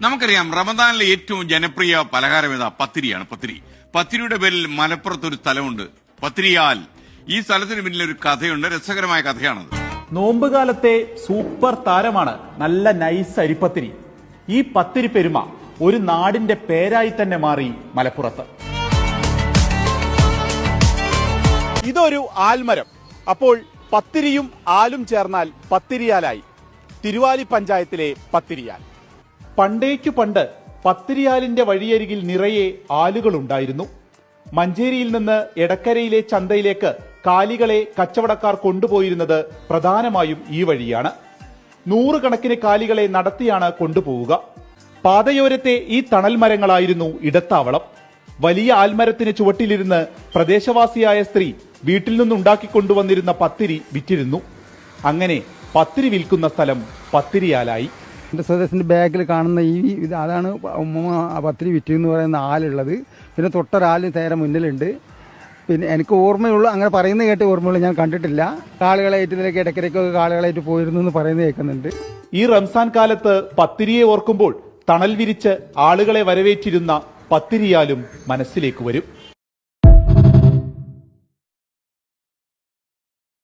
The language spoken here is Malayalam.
നമുക്കറിയാം റമദാനിലെ ഏറ്റവും ജനപ്രിയ പലഹാരം ഏതാ? പത്തിരിയാണ്. പത്തിരിയുടെ പേരിൽ മലപ്പുറത്ത് ഒരു സ്ഥലമുണ്ട്, പത്തിരിയാൽ. ഈ സ്ഥലത്തിന് പിന്നിൽ ഒരു കഥയുണ്ട്, രസകരമായ കഥയാണത്. നോമ്പുകാലത്തെ സൂപ്പർ താരമാണ് നല്ല നൈസ് അരിപ്പത്തിരി. ഈ പത്തിരി പെരുമ ഒരു നാടിന്റെ പേരായി തന്നെ മാറി മലപ്പുറത്ത്. ഇതൊരു ആൽമരം. അപ്പോൾ പത്തിരിയും ആലും ചേർന്നാൽ പത്തിരിയാലായി. തിരുവാലി പഞ്ചായത്തിലെ പത്തിരിയാൽ. പണ്ടേക്കു പണ്ട് പത്തിരിയാലിന്റെ വഴിയരികിൽ നിറയെ ആലുകളുണ്ടായിരുന്നു. മഞ്ചേരിയിൽ നിന്ന് എടക്കരയിലെ ചന്തയിലേക്ക് കാലികളെ കച്ചവടക്കാർ കൊണ്ടുപോയിരുന്നത് പ്രധാനമായും ഈ വഴിയാണ്. 100 കണക്കിന് കാലികളെ നടത്തിയാണ് കൊണ്ടുപോവുക. പാതയോരത്തെ ഈ തണൽ മരങ്ങളായിരുന്നു ഇടത്താവളം. വലിയ ആൽമരത്തിന് ചുവട്ടിലിരുന്ന് പ്രദേശവാസിയായ സ്ത്രീ വീട്ടിൽ നിന്നുണ്ടാക്കിക്കൊണ്ടുവന്നിരുന്ന പത്തിരി വിറ്റിരുന്നു. അങ്ങനെ പത്തിരി വിൽക്കുന്ന സ്ഥലം പത്തിരിയാലായി. എൻ്റെ സ്വദേശിൻ്റെ ബാഗിൽ കാണുന്ന അതാണ് പത്തിരി വിറ്റെന്ന് പറയുന്ന ആളുള്ളത്. പിന്നെ തൊട്ടൊരാൾ നേരെ മുന്നിലുണ്ട്. പിന്നെ എനിക്ക് ഓർമ്മയുള്ളൂ, അങ്ങനെ പറയുന്നത് കേട്ട് ഓർമ്മയുള്ളൂ, ഞാൻ കണ്ടിട്ടില്ല. കാളുകളായിട്ട് ഇതിലേക്ക് ഇടയ്ക്കിടയ്ക്കൊക്കെ കാളുകളായിട്ട് പോയിരുന്നു എന്ന് പറയുന്നത് കേൾക്കുന്നുണ്ട്. ഈ റംസാൻ കാലത്ത് പത്തിരിയെ ഓർക്കുമ്പോൾ തണൽ വിരിച്ച് ആളുകളെ വരവേറ്റിരുന്ന പത്തിരിയാലും മനസ്സിലേക്ക് വരും.